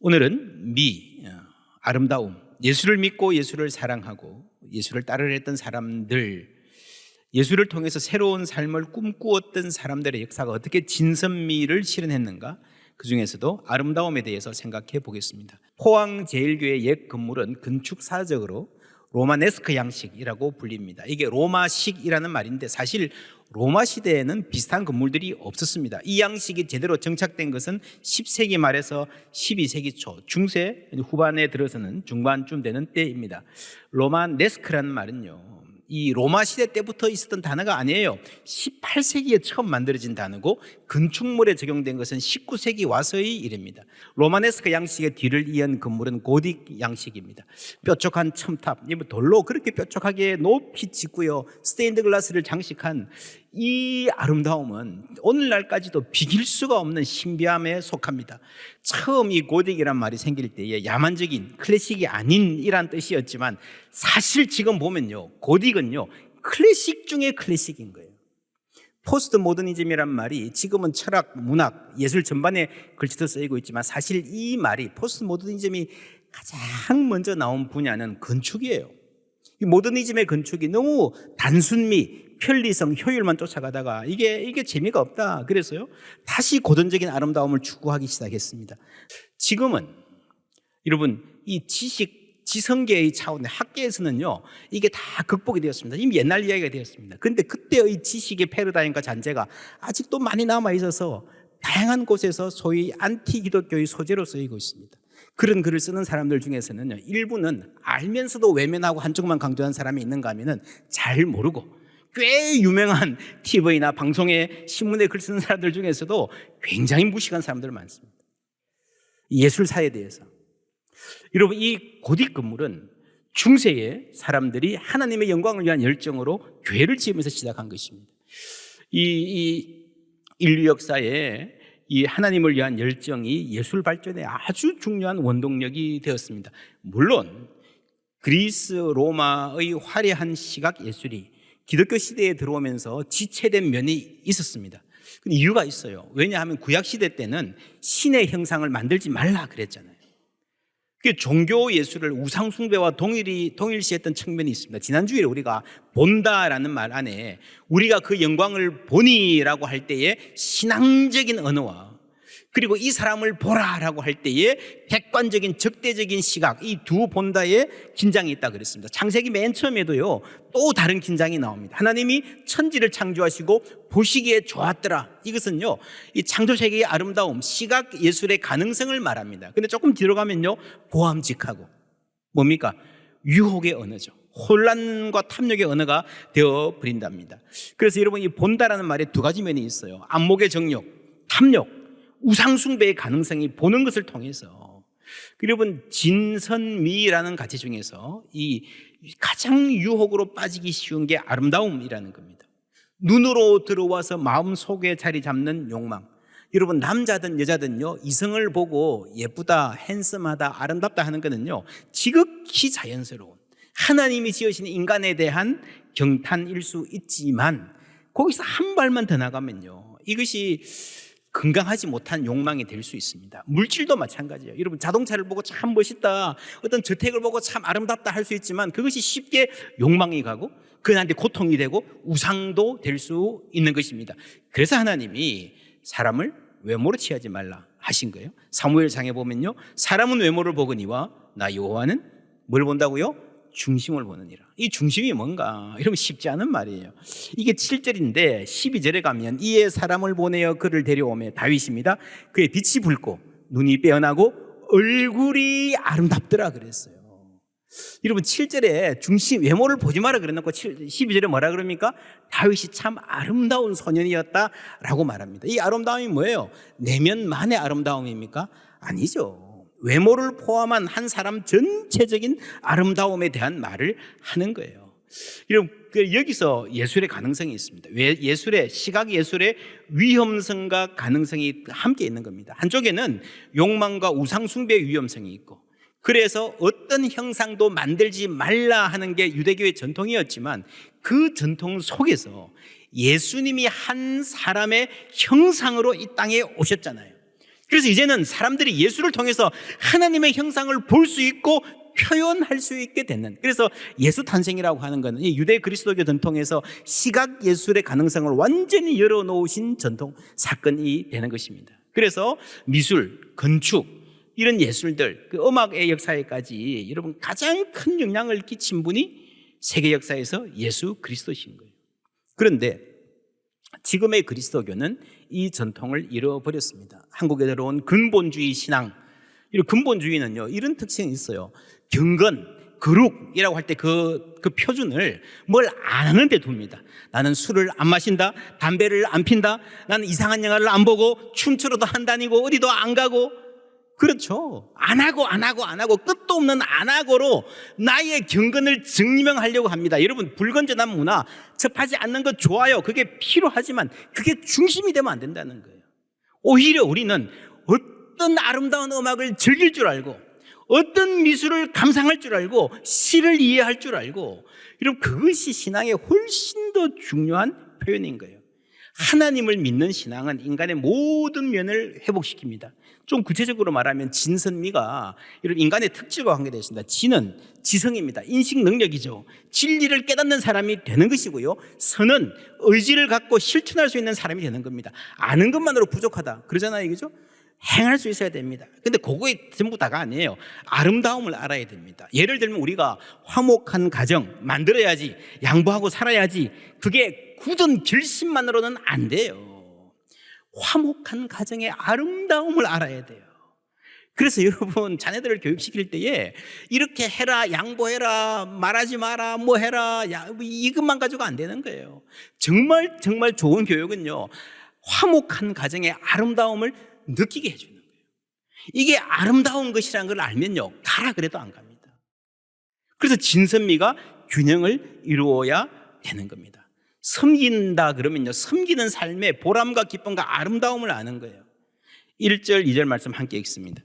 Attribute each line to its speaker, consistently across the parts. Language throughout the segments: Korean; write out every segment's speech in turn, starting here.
Speaker 1: 오늘은 아름다움, 예수를 믿고 예수를 사랑하고 예수를 따르려 했던 사람들, 예수를 통해서 새로운 삶을 꿈꾸었던 사람들의 역사가 어떻게 진선미를 실현했는가, 그 중에서도 아름다움에 대해서 생각해 보겠습니다. 포항제일교회 옛 건물은 건축사적으로 로마네스크 양식이라고 불립니다. 이게 로마식이라는 말인데 사실 로마 시대에는 비슷한 건물들이 없었습니다. 이 양식이 제대로 정착된 것은 10세기 말에서 12세기 초, 중세 후반에 들어서는 중반쯤 되는 때입니다. 로마네스크라는 말은요, 이 로마 시대 때부터 있었던 단어가 아니에요. 18세기에 처음 만들어진 단어고 건축물에 적용된 것은 19세기 와서의 일입니다. 로마네스크 양식의 뒤를 이은 건물은 고딕 양식입니다. 뾰족한 첨탑, 돌로 그렇게 뾰족하게 높이 짓고요, 스테인드 글라스를 장식한 이 아름다움은 오늘날까지도 비길 수가 없는 신비함에 속합니다. 처음 이 고딕이란 말이 생길 때에 야만적인 클래식이 아닌이란 뜻이었지만 사실 지금 보면요, 고딕은요 클래식 중에 클래식인 거예요. 포스트 모더니즘이란 말이 지금은 철학, 문학, 예술 전반에 걸쳐서 쓰이고 있지만 사실 이 말이 포스트 모더니즘이 가장 먼저 나온 분야는 건축이에요. 이 모더니즘의 건축이 너무 단순미, 편리성, 효율만 쫓아가다가 이게 재미가 없다. 그래서요, 다시 고전적인 아름다움을 추구하기 시작했습니다. 지금은 여러분, 이 지성계의 차원의 학계에서는요, 이게 다 극복이 되었습니다. 이미 옛날 이야기가 되었습니다. 그런데 그때의 지식의 패러다임과 잔재가 아직도 많이 남아 있어서 다양한 곳에서 소위 안티 기독교의 소재로 쓰이고 있습니다. 그런 글을 쓰는 사람들 중에서는 일부는 알면서도 외면하고 한쪽만 강조한 사람이 있는가 하면은 잘 모르고, 꽤 유명한 TV나 방송에 신문에 글 쓰는 사람들 중에서도 굉장히 무식한 사람들 많습니다. 예술사에 대해서. 여러분, 이 고딕 건물은 중세의 사람들이 하나님의 영광을 위한 열정으로 교회를 지으면서 시작한 것입니다. 이 인류 역사에 이 하나님을 위한 열정이 예술 발전에 아주 중요한 원동력이 되었습니다. 물론 그리스, 로마의 화려한 시각 예술이 기독교 시대에 들어오면서 지체된 면이 있었습니다. 근데 이유가 있어요. 왜냐하면 구약 시대 때는 신의 형상을 만들지 말라 그랬잖아요. 그 종교 예술을 우상 숭배와 동일시했던 측면이 있습니다. 지난주에 우리가 본다라는 말 안에 우리가 그 영광을 보니라고 할 때에 신앙적인 언어와 그리고 이 사람을 보라라고 할 때에 객관적인 적대적인 시각, 이 두 본다에 긴장이 있다 그랬습니다. 창세기 맨 처음에도요, 또 다른 긴장이 나옵니다. 하나님이 천지를 창조하시고 보시기에 좋았더라. 이것은요, 이 창조세계의 아름다움, 시각 예술의 가능성을 말합니다. 근데 조금 뒤로 가면요, 보암직하고 뭡니까? 유혹의 언어죠. 혼란과 탐욕의 언어가 되어버린답니다. 그래서 여러분, 이 본다라는 말에 두 가지 면이 있어요. 안목의 정욕, 탐욕, 우상숭배의 가능성이 보는 것을 통해서. 여러분, 진선미라는 가치 중에서 이 가장 유혹으로 빠지기 쉬운 게 아름다움이라는 겁니다. 눈으로 들어와서 마음속에 자리 잡는 욕망. 여러분, 남자든 여자든요, 이성을 보고 예쁘다, 핸섬하다, 아름답다 하는 거는요, 지극히 자연스러운 하나님이 지으신 인간에 대한 경탄일 수 있지만 거기서 한 발만 더 나가면요, 이것이 건강하지 못한 욕망이 될 수 있습니다. 물질도 마찬가지예요. 여러분, 자동차를 보고 참 멋있다, 어떤 저택을 보고 참 아름답다 할 수 있지만 그것이 쉽게 욕망이 가고 그한테 고통이 되고 우상도 될 수 있는 것입니다. 그래서 하나님이 사람을 외모로 취하지 말라 하신 거예요. 사무엘상에 보면요, 사람은 외모를 보거니와 나 여호와는 뭘 본다고요? 중심을 보느니라. 이 중심이 뭔가? 이러면 쉽지 않은 말이에요. 이게 7절인데 12절에 가면 이에 사람을 보내어 그를 데려오매 다윗입니다. 그의 빛이 붉고 눈이 빼어나고 얼굴이 아름답더라 그랬어요. 여러분, 7절에 중심 외모를 보지 마라 그래놓고 12절에 뭐라 그럽니까? 다윗이 참 아름다운 소년이었다라고 말합니다. 이 아름다움이 뭐예요? 내면만의 아름다움입니까? 아니죠. 외모를 포함한 한 사람 전체적인 아름다움에 대한 말을 하는 거예요. 여기서 예술의 가능성이 있습니다. 예술의, 시각 예술의 위험성과 가능성이 함께 있는 겁니다. 한쪽에는 욕망과 우상숭배의 위험성이 있고, 그래서 어떤 형상도 만들지 말라 하는 게 유대교의 전통이었지만 그 전통 속에서 예수님이 한 사람의 형상으로 이 땅에 오셨잖아요. 그래서 이제는 사람들이 예수를 통해서 하나님의 형상을 볼 수 있고 표현할 수 있게 되는, 그래서 예수 탄생이라고 하는 것은 이 유대 그리스도교 전통에서 시각 예술의 가능성을 완전히 열어놓으신 전통 사건이 되는 것입니다. 그래서 미술, 건축 이런 예술들, 그 음악의 역사에까지 여러분 가장 큰 영향을 끼친 분이 세계 역사에서 예수 그리스도신 거예요. 그런데 지금의 그리스도교는 이 전통을 잃어버렸습니다. 한국에 들어온 근본주의 신앙, 이 근본주의는요 이런 특징이 있어요. 경건, 거룩이라고 할 때 그 표준을 뭘 안 하는데 둡니다. 나는 술을 안 마신다, 담배를 안 핀다, 나는 이상한 영화를 안 보고 춤추러도 안 다니고 어디도 안 가고, 그렇죠. 안 하고 끝도 없는 안 하고로 나의 경건을 증명하려고 합니다. 여러분, 불건전한 문화 접하지 않는 것 좋아요. 그게 필요하지만 그게 중심이 되면 안 된다는 거예요. 오히려 우리는 어떤 아름다운 음악을 즐길 줄 알고, 어떤 미술을 감상할 줄 알고, 시를 이해할 줄 알고, 여러분 그것이 신앙의 훨씬 더 중요한 표현인 거예요. 하나님을 믿는 신앙은 인간의 모든 면을 회복시킵니다. 좀 구체적으로 말하면 진선미가 이런 인간의 특질과 관계되어 있습니다. 진은 지성입니다. 인식 능력이죠. 진리를 깨닫는 사람이 되는 것이고요. 선은 의지를 갖고 실천할 수 있는 사람이 되는 겁니다. 아는 것만으로 부족하다 그러잖아요, 그죠? 행할 수 있어야 됩니다. 근데 그거에 전부 다가 아니에요. 아름다움을 알아야 됩니다. 예를 들면 우리가 화목한 가정 만들어야지, 양보하고 살아야지, 그게 굳은 결심만으로는 안 돼요. 화목한 가정의 아름다움을 알아야 돼요. 그래서 여러분 자녀들을 교육시킬 때에 이렇게 해라, 양보해라, 말하지 마라, 뭐 해라, 이것만 가지고 안 되는 거예요. 정말 좋은 교육은요, 화목한 가정의 아름다움을 느끼게 해주는 거예요. 이게 아름다운 것이라는 걸 알면요, 가라 그래도 안 갑니다. 그래서 진선미가 균형을 이루어야 되는 겁니다. 섬긴다 그러면요, 섬기는 삶의 보람과 기쁨과 아름다움을 아는 거예요. 1절 2절 말씀 함께 읽습니다.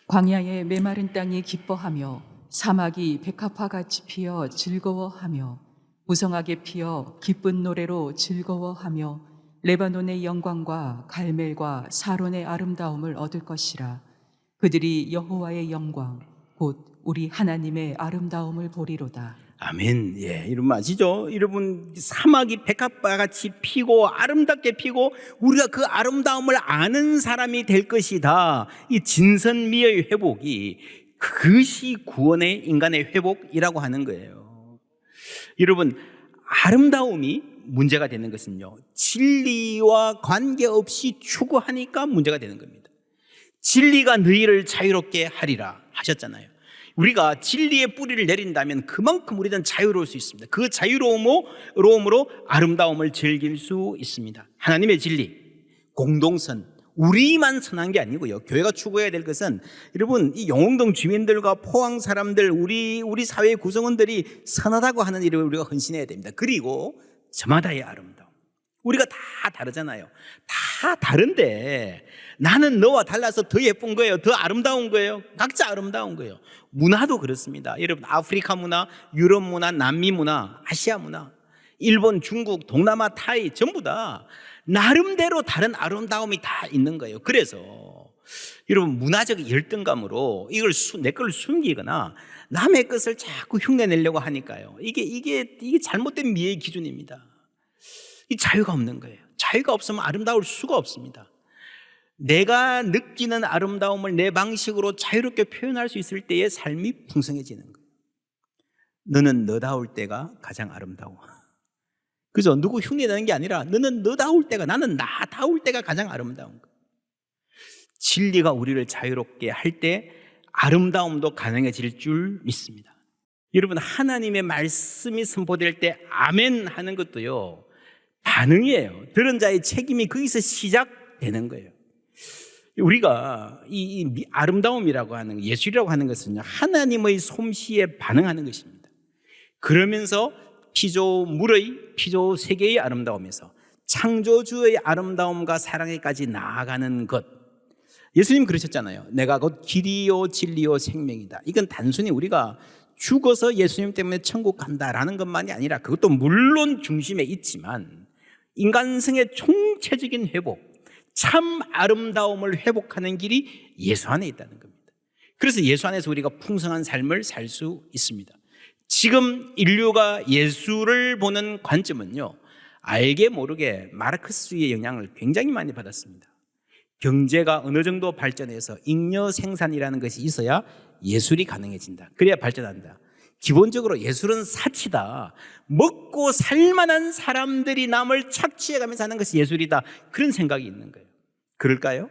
Speaker 2: 광야의 메마른 땅이 기뻐하며 사막이 백합화같이 피어 즐거워하며 무성하게 피어 기쁜 노래로 즐거워하며 레바논의 영광과 갈멜과 사론의 아름다움을 얻을 것이라. 그들이 여호와의 영광 곧 우리 하나님의 아름다움을 보리로다.
Speaker 1: 아멘. 예, 이런 아시죠? 여러분, 사막이 백합화같이 피고 아름답게 피고 우리가 그 아름다움을 아는 사람이 될 것이다. 이 진선미의 회복이, 그것이 구원의 인간의 회복이라고 하는 거예요. 여러분, 아름다움이 문제가 되는 것은요, 진리와 관계없이 추구하니까 문제가 되는 겁니다. 진리가 너희를 자유롭게 하리라 하셨잖아요. 우리가 진리의 뿌리를 내린다면 그만큼 우리는 자유로울 수 있습니다. 그 자유로움으로 아름다움을 즐길 수 있습니다. 하나님의 진리, 공동선, 우리만 선한 게 아니고요, 교회가 추구해야 될 것은 여러분 이 영흥동 주민들과 포항 사람들, 우리 사회 구성원들이 선하다고 하는 일을 우리가 헌신해야 됩니다. 그리고 저마다의 아름다움, 우리가 다 다르잖아요. 다 다른데 나는 너와 달라서 더 예쁜 거예요, 더 아름다운 거예요. 각자 아름다운 거예요. 문화도 그렇습니다. 여러분, 아프리카 문화, 유럽 문화, 남미 문화, 아시아 문화, 일본, 중국, 동남아, 타이 전부 다 나름대로 다른 아름다움이 다 있는 거예요. 그래서 여러분 문화적 열등감으로 이걸 내 걸 숨기거나 남의 것을 자꾸 흉내내려고 하니까요, 이게 잘못된 미의 기준입니다. 이 자유가 없는 거예요. 자유가 없으면 아름다울 수가 없습니다. 내가 느끼는 아름다움을 내 방식으로 자유롭게 표현할 수 있을 때의 삶이 풍성해지는 거예요. 너는 너다울 때가 가장 아름다워. 그죠? 누구 흉내내는 게 아니라 너는 너다울 때가, 나는 나다울 때가 가장 아름다운 거예요. 진리가 우리를 자유롭게 할 때 아름다움도 가능해질 줄 믿습니다. 여러분, 하나님의 말씀이 선포될 때 아멘 하는 것도요, 반응이에요. 들은 자의 책임이 거기서 시작되는 거예요. 우리가 이 아름다움이라고 하는, 예술이라고 하는 것은 하나님의 솜씨에 반응하는 것입니다. 그러면서 피조물의, 피조 세계의 아름다움에서 창조주의 아름다움과 사랑에까지 나아가는 것. 예수님 그러셨잖아요. 내가 곧 길이요 진리요 생명이다. 이건 단순히 우리가 죽어서 예수님 때문에 천국 간다라는 것만이 아니라, 그것도 물론 중심에 있지만 인간성의 총체적인 회복, 참 아름다움을 회복하는 길이 예수 안에 있다는 겁니다. 그래서 예수 안에서 우리가 풍성한 삶을 살 수 있습니다. 지금 인류가 예수를 보는 관점은요, 알게 모르게 마르크스주의의 영향을 굉장히 많이 받았습니다. 경제가 어느 정도 발전해서 잉여 생산이라는 것이 있어야 예술이 가능해진다. 그래야 발전한다. 기본적으로 예술은 사치다. 먹고 살만한 사람들이 남을 착취해가면서 하는 것이 예술이다. 그런 생각이 있는 거예요. 그럴까요?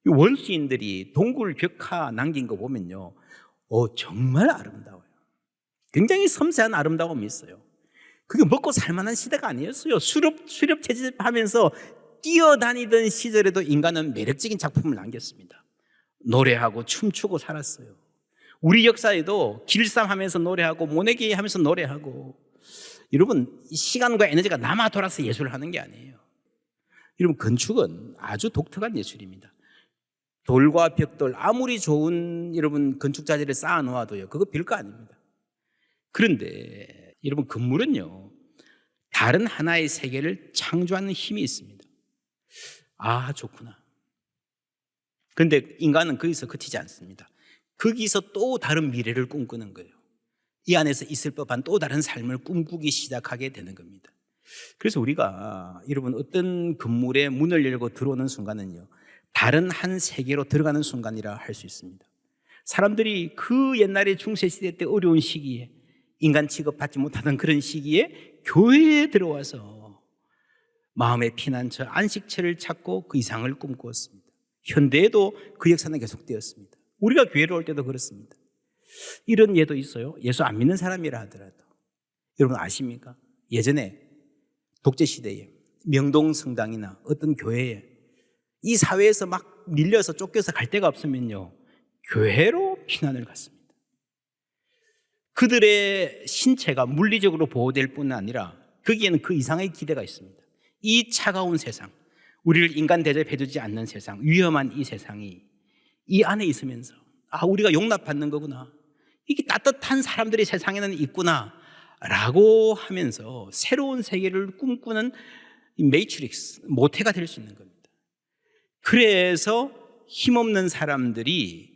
Speaker 1: 원시인들이 동굴 벽화 남긴 거 보면요, 정말 아름다워요. 굉장히 섬세한 아름다움이 있어요. 그게 먹고 살만한 시대가 아니었어요. 수렵 채집하면서 뛰어다니던 시절에도 인간은 매력적인 작품을 남겼습니다. 노래하고 춤추고 살았어요. 우리 역사에도 길쌈하면서 노래하고 모내기 하면서 노래하고, 여러분 시간과 에너지가 남아 돌아서 예술을 하는 게 아니에요. 여러분 건축은 아주 독특한 예술입니다. 돌과 벽돌 아무리 좋은 여러분 건축 자재를 쌓아 놓아도요, 그거 별거 아닙니다. 그런데 여러분 건물은요, 다른 하나의 세계를 창조하는 힘이 있습니다. 아, 좋구나. 그런데 인간은 거기서 그치지 않습니다. 거기서 또 다른 미래를 꿈꾸는 거예요. 이 안에서 있을 법한 또 다른 삶을 꿈꾸기 시작하게 되는 겁니다. 그래서 우리가 여러분 어떤 건물에 문을 열고 들어오는 순간은요, 다른 한 세계로 들어가는 순간이라 할 수 있습니다. 사람들이 그 옛날에 중세시대 때 어려운 시기에, 인간 취급받지 못하던 그런 시기에 교회에 들어와서 마음의 피난처, 안식처를 찾고 그 이상을 꿈꾸었습니다. 현대에도 그 역사는 계속되었습니다. 우리가 교회를 올 때도 그렇습니다. 이런 예도 있어요. 예수 안 믿는 사람이라 하더라도. 여러분 아십니까? 예전에 독재시대에 명동성당이나 어떤 교회에 이 사회에서 막 밀려서 쫓겨서 갈 데가 없으면요, 교회로 피난을 갔습니다. 그들의 신체가 물리적으로 보호될 뿐 아니라 거기에는 그 이상의 기대가 있습니다. 이 차가운 세상, 우리를 인간 대접해주지 않는 세상, 위험한 이 세상이 이 안에 있으면서 우리가 용납받는 거구나, 이게 따뜻한 사람들이 세상에는 있구나 라고 하면서 새로운 세계를 꿈꾸는 이 매트릭스, 모태가 될 수 있는 겁니다. 그래서 힘없는 사람들이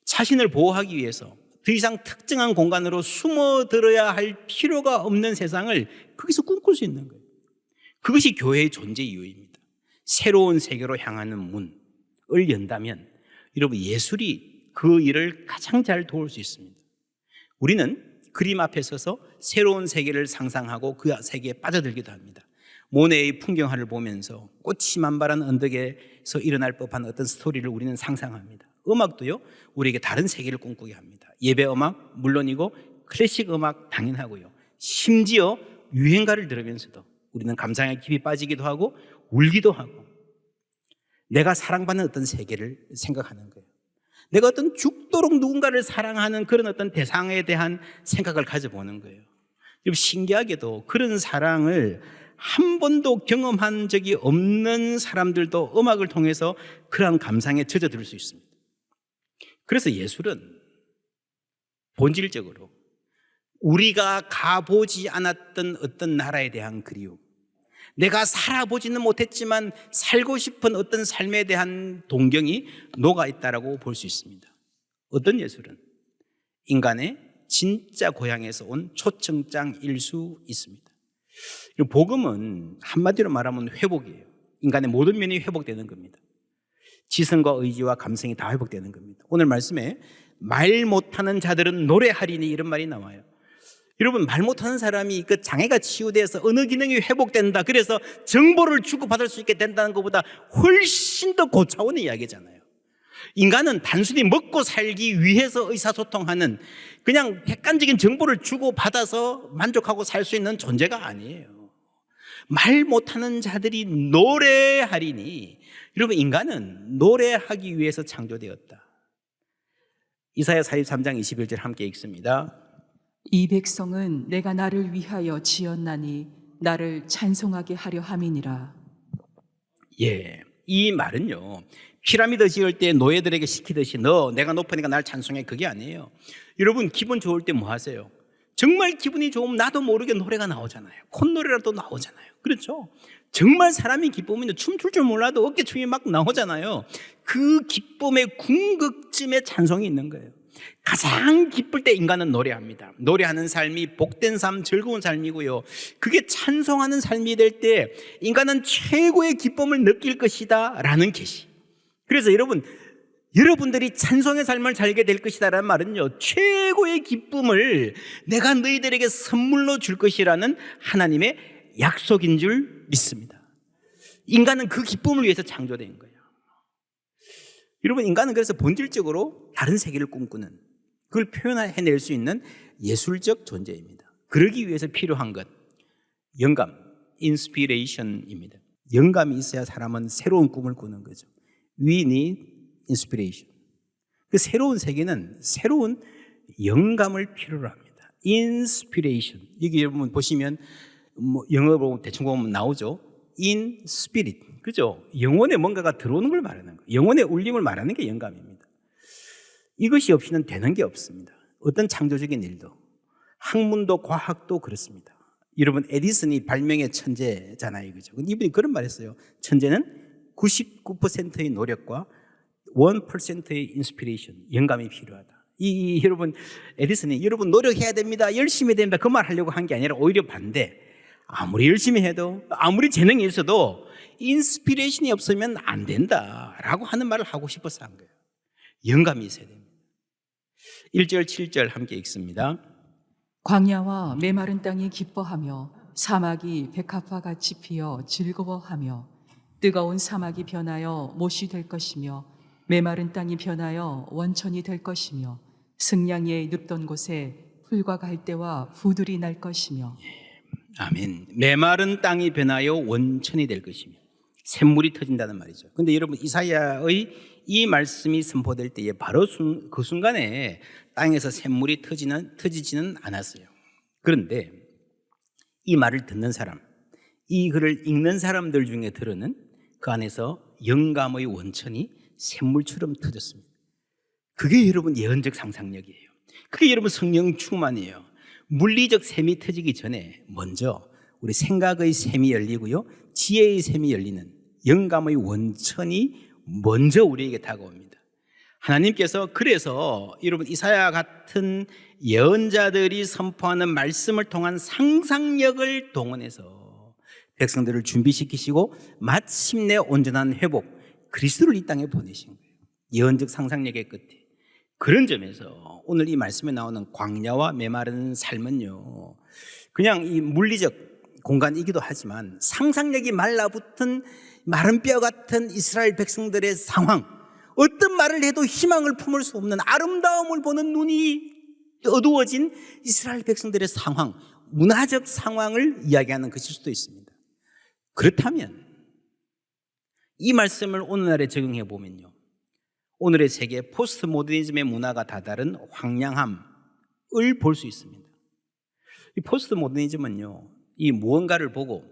Speaker 1: 자신을 보호하기 위해서 더 이상 특정한 공간으로 숨어들어야 할 필요가 없는 세상을 거기서 꿈꿀 수 있는 거예요. 그것이 교회의 존재 이유입니다. 새로운 세계로 향하는 문을 연다면 여러분 예술이 그 일을 가장 잘 도울 수 있습니다. 우리는 그림 앞에 서서 새로운 세계를 상상하고 그 세계에 빠져들기도 합니다. 모네의 풍경화를 보면서 꽃이 만발한 언덕에서 일어날 법한 어떤 스토리를 우리는 상상합니다. 음악도요, 우리에게 다른 세계를 꿈꾸게 합니다. 예배 음악 물론이고 클래식 음악 당연하고요, 심지어 유행가를 들으면서도 우리는 감상에 깊이 빠지기도 하고 울기도 하고, 내가 사랑받는 어떤 세계를 생각하는 거예요. 내가 어떤 죽도록 누군가를 사랑하는 그런 어떤 대상에 대한 생각을 가져보는 거예요. 신기하게도 그런 사랑을 한 번도 경험한 적이 없는 사람들도 음악을 통해서 그러한 감상에 젖어들 수 있습니다. 그래서 예술은 본질적으로 우리가 가보지 않았던 어떤 나라에 대한 그리움, 내가 살아보지는 못했지만 살고 싶은 어떤 삶에 대한 동경이 녹아있다라고 볼 수 있습니다. 어떤 예술은 인간의 진짜 고향에서 온 초청장일 수 있습니다. 복음은 한마디로 말하면 회복이에요. 인간의 모든 면이 회복되는 겁니다. 지성과 의지와 감성이 다 회복되는 겁니다. 오늘 말씀에 말 못하는 자들은 노래하리니 이런 말이 나와요. 여러분 말 못하는 사람이 그 장애가 치유돼서 어느 기능이 회복된다, 그래서 정보를 주고받을 수 있게 된다는 것보다 훨씬 더 고차원의 이야기잖아요. 인간은 단순히 먹고 살기 위해서 의사소통하는 그냥 객관적인 정보를 주고받아서 만족하고 살 수 있는 존재가 아니에요. 말 못하는 자들이 노래하리니, 여러분 인간은 노래하기 위해서 창조되었다. 이사야 43장 21절 함께 읽습니다.
Speaker 2: 이 백성은 내가 나를 위하여 지었나니 나를 찬송하게 하려 함이니라.
Speaker 1: 예, 이 말은요, 피라미드 지을 때 노예들에게 시키듯이 너 내가 높으니까 날 찬송해, 그게 아니에요. 여러분 기분 좋을 때 뭐 하세요? 정말 기분이 좋으면 나도 모르게 노래가 나오잖아요. 콧노래라도 나오잖아요. 그렇죠? 정말 사람이 기쁘면 춤출 줄 몰라도 어깨춤이 막 나오잖아요. 그 기쁨의 궁극쯤에 찬송이 있는 거예요. 가장 기쁠 때 인간은 노래합니다. 노래하는 삶이 복된 삶, 즐거운 삶이고요. 그게 찬송하는 삶이 될 때 인간은 최고의 기쁨을 느낄 것이다 라는 계시. 그래서 여러분들이 찬송의 삶을 살게 될 것이다 라는 말은요, 최고의 기쁨을 내가 너희들에게 선물로 줄 것이라는 하나님의 약속인 줄 믿습니다. 인간은 그 기쁨을 위해서 창조된 거예요. 여러분, 인간은 그래서 본질적으로 다른 세계를 꿈꾸는, 그걸 표현해낼 수 있는 예술적 존재입니다. 그러기 위해서 필요한 것, 영감, 인스피레이션입니다. 영감이 있어야 사람은 새로운 꿈을 꾸는 거죠. We need inspiration. 그 새로운 세계는 새로운 영감을 필요로 합니다. inspiration. 여기 여러분 보시면 영어로 대충 보면 나오죠. in spirit. 그죠? 영혼에 뭔가가 들어오는 걸 말하는 거예요. 영혼의 울림을 말하는 게 영감입니다. 이것이 없이는 되는 게 없습니다. 어떤 창조적인 일도, 학문도 과학도 그렇습니다. 여러분, 에디슨이 발명의 천재잖아요. 그죠? 이분이 그런 말 했어요. 천재는 99%의 노력과 1%의 인스피레이션, 영감이 필요하다. 여러분, 에디슨이 여러분 노력해야 됩니다, 열심히 해야 됩니다, 그 말 하려고 한 게 아니라 오히려 반대. 아무리 열심히 해도, 아무리 재능이 있어도 인스피레이션이 없으면 안 된다라고 하는 말을 하고 싶어서 한 거예요. 영감이 있어야 됩니다. 1절 7절 함께 읽습니다.
Speaker 2: 광야와 메마른 땅이 기뻐하며 사막이 백합화 같이 피어 즐거워하며 뜨거운 사막이 변하여 못이 될 것이며 메마른 땅이 변하여 원천이 될 것이며 승냥이의 눕던 곳에 풀과 갈대와 부들이 날 것이며.
Speaker 1: 아멘. 메마른 땅이 변하여 원천이 될 것이며 샘물이 터진다는 말이죠. 그런데 여러분, 이사야의 이 말씀이 선포될 때에 바로 그 순간에 땅에서 샘물이 터지지는 않았어요. 그런데 이 말을 듣는 사람, 이 글을 읽는 사람들 중에 들으는 그 안에서 영감의 원천이 샘물처럼 터졌습니다. 그게 여러분 예언적 상상력이에요. 그게 여러분 성령 충만이에요. 물리적 샘이 터지기 전에 먼저 우리 생각의 샘이 열리고요, 지혜의 샘이 열리는 영감의 원천이 먼저 우리에게 다가옵니다. 하나님께서 그래서 여러분 이사야 같은 예언자들이 선포하는 말씀을 통한 상상력을 동원해서 백성들을 준비시키시고 마침내 온전한 회복, 그리스도를 이 땅에 보내신 거예요. 예언적 상상력의 끝에. 그런 점에서 오늘 이 말씀에 나오는 광야와 메마른 삶은요, 그냥 이 물리적 공간이기도 하지만 상상력이 말라붙은 마른 뼈 같은 이스라엘 백성들의 상황, 어떤 말을 해도 희망을 품을 수 없는 아름다움을 보는 눈이 어두워진 이스라엘 백성들의 상황, 문화적 상황을 이야기하는 것일 수도 있습니다. 그렇다면 이 말씀을 오늘날에 적용해 보면요, 오늘의 세계 포스트 모더니즘의 문화가 다다른 황량함을 볼 수 있습니다. 이 포스트 모더니즘은요, 이 무언가를 보고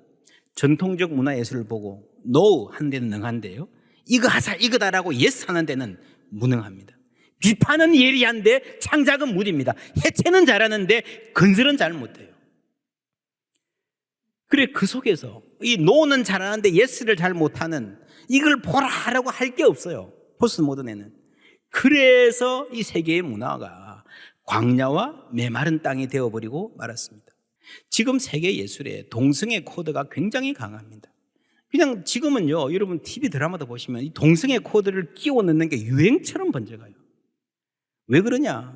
Speaker 1: 전통적 문화예술을 보고 노 하는 데는 능한데요, 이거 하자 이거다라고 예스 하는 데는 무능합니다. 비판은 예리한데 창작은 무디입니다. 해체는 잘하는데 건설은 잘 못해요. 그래, 그 속에서 이 노는 잘하는데 예스를 잘 못하는, 이걸 보라 하라고 할 게 없어요, 포스트 모던에는. 그래서 이 세계의 문화가 광야와 메마른 땅이 되어버리고 말았습니다. 지금 세계 예술의 동성애 코드가 굉장히 강합니다. 그냥 지금은요, 여러분 TV 드라마도 보시면 이 동성애 코드를 끼워 넣는 게 유행처럼 번져가요. 왜 그러냐?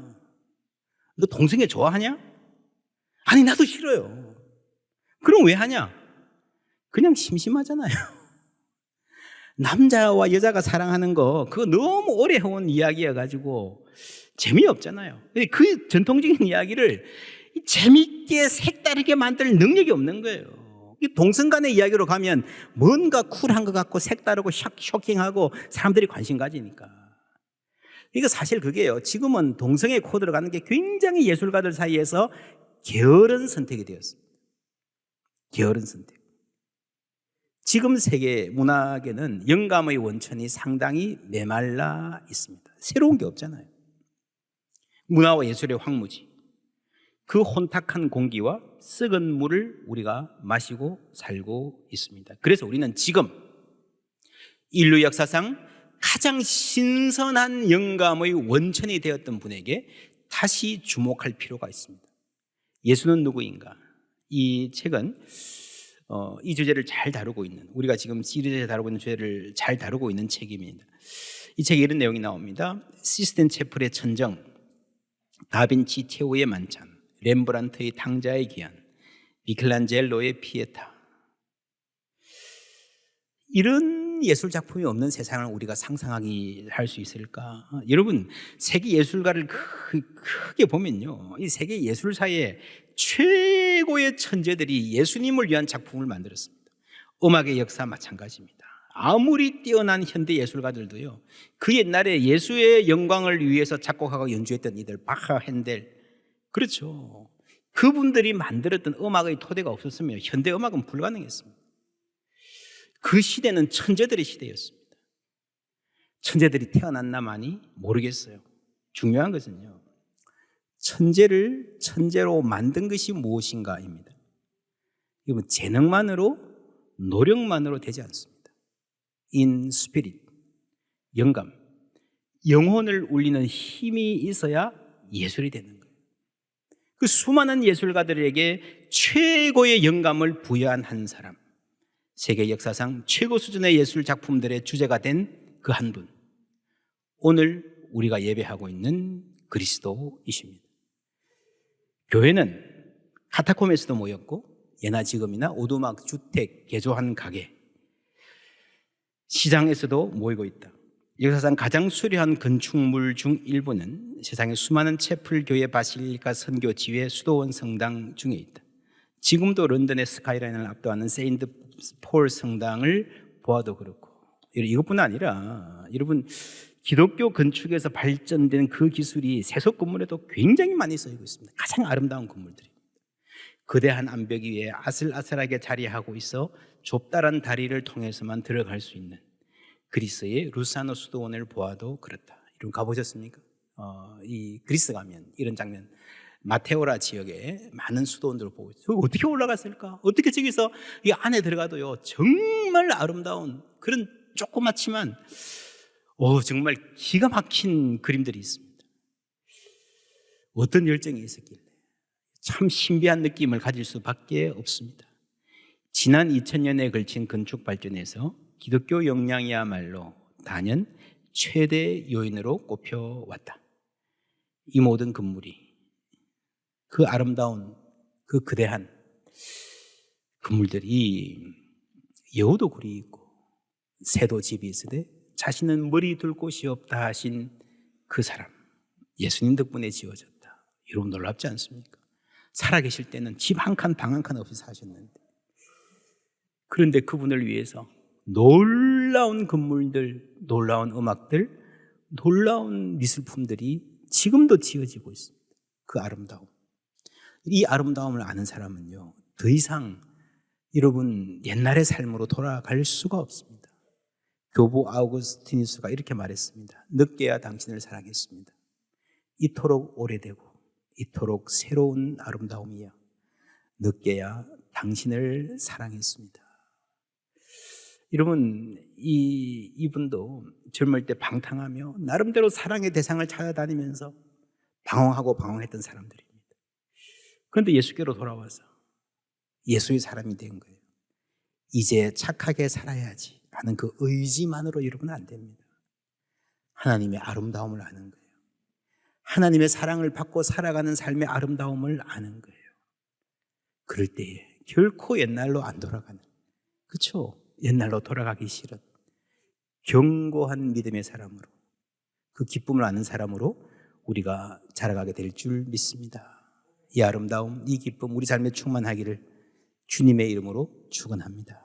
Speaker 1: 너 동성애 좋아하냐? 아니, 나도 싫어요. 그럼 왜 하냐? 그냥 심심하잖아요. 남자와 여자가 사랑하는 거, 그거 너무 오래 해온 이야기여가지고 재미없잖아요. 그 전통적인 이야기를 재밌게 색다르게 만들 능력이 없는 거예요. 동성 간의 이야기로 가면 뭔가 쿨한 것 같고 색다르고 쇼킹하고 사람들이 관심 가지니까. 이거 사실 그게요, 지금은 동성애 코드로 가는 게 굉장히 예술가들 사이에서 게으른 선택이 되었습니다. 게으른 선택. 지금 세계 문학에는 영감의 원천이 상당히 메말라 있습니다. 새로운 게 없잖아요. 문화와 예술의 황무지. 그 혼탁한 공기와 썩은 물을 우리가 마시고 살고 있습니다. 그래서 우리는 지금 인류 역사상 가장 신선한 영감의 원천이 되었던 분에게 다시 주목할 필요가 있습니다. 예수는 누구인가? 이 책은 이 주제를 잘 다루고 있는, 우리가 지금 시리즈에 다루고 있는 주제를 잘 다루고 있는 책입니다. 이 책에 이런 내용이 나옵니다. 시스텐 채플의 천정, 다빈치 최후의 만찬, 렘브란트의 탕자의 기한, 미켈란젤로의 피에타. 이런 예술 작품이 없는 세상을 우리가 상상하기 할 수 있을까? 여러분, 세계 예술가를 크게 보면요, 이 세계 예술사의 최고의 천재들이 예수님을 위한 작품을 만들었습니다. 음악의 역사 마찬가지입니다. 아무리 뛰어난 현대 예술가들도요, 그 옛날에 예수의 영광을 위해서 작곡하고 연주했던 이들, 바하, 핸델, 그렇죠. 그분들이 만들었던 음악의 토대가 없었으면 현대 음악은 불가능했습니다. 그 시대는 천재들의 시대였습니다. 천재들이 태어났나마니 모르겠어요. 중요한 것은요, 천재를 천재로 만든 것이 무엇인가입니다. 이건 재능만으로, 노력만으로 되지 않습니다. In spirit, 영감, 영혼을 울리는 힘이 있어야 예술이 되는 거예요. 그 수많은 예술가들에게 최고의 영감을 부여한 한 사람, 세계 역사상 최고 수준의 예술 작품들의 주제가 된 그 한 분, 오늘 우리가 예배하고 있는 그리스도이십니다. 교회는 카타콤에서도 모였고, 예나 지금이나 오두막 주택 개조한 가게, 시장에서도 모이고 있다. 역사상 가장 수려한 건축물 중 일부는 세상의 수많은 채플 교회, 바실리카, 선교 지회, 수도원 성당 중에 있다. 지금도 런던의 스카이라인을 압도하는 세인트 폴 성당을 보아도 그렇고, 이것뿐 아니라 여러분, 기독교 건축에서 발전된 그 기술이 세속 건물에도 굉장히 많이 쓰이고 있습니다. 가장 아름다운 건물들입니다. 거대한 암벽 위에 아슬아슬하게 자리하고 있어 좁다란 다리를 통해서만 들어갈 수 있는 그리스의 루사노 수도원을 보아도 그렇다. 여러분 가보셨습니까? 이 그리스 가면 이런 장면, 마테오라 지역에 많은 수도원들을 보고 있어요. 어떻게 올라갔을까? 어떻게 저기서 이 안에 들어가도요, 정말 아름다운 그런 조그맣지만 정말 기가 막힌 그림들이 있습니다. 어떤 열정이 있었길래 참 신비한 느낌을 가질 수밖에 없습니다. 지난 2000년에 걸친 건축 발전에서 기독교 역량이야말로 단연 최대 요인으로 꼽혀왔다. 이 모든 건물이, 그 아름다운, 그 거대한 건물들이 여우도 굴이 있고 새도 집이 있으되 자신은 머리 둘 곳이 없다 하신 그 사람, 예수님 덕분에 지어졌다. 여러분 놀랍지 않습니까? 살아계실 때는 집 한 칸, 방 한 칸 없이 사셨는데, 그런데 그분을 위해서 놀라운 건물들, 놀라운 음악들, 놀라운 미술품들이 지금도 지어지고 있습니다. 그 아름다움, 이 아름다움을 아는 사람은요, 더 이상 여러분 옛날의 삶으로 돌아갈 수가 없습니다. 교부 아우구스티누스가 이렇게 말했습니다. 늦게야 당신을 사랑했습니다. 이토록 오래되고 이토록 새로운 아름다움이야. 늦게야 당신을 사랑했습니다. 여러분, 이분도 젊을 때 방탕하며 나름대로 사랑의 대상을 찾아다니면서 방황하고 방황했던 사람들입니다. 그런데 예수께로 돌아와서 예수의 사람이 된 거예요. 이제 착하게 살아야지 하는 그 의지만으로 여러분은 안 됩니다. 하나님의 아름다움을 아는 거예요. 하나님의 사랑을 받고 살아가는 삶의 아름다움을 아는 거예요. 그럴 때에 결코 옛날로 안 돌아가는, 그렇죠? 옛날로 돌아가기 싫은 견고한 믿음의 사람으로, 그 기쁨을 아는 사람으로 우리가 자라가게 될 줄 믿습니다. 이 아름다움, 이 기쁨 우리 삶에 충만하기를 주님의 이름으로 축원합니다.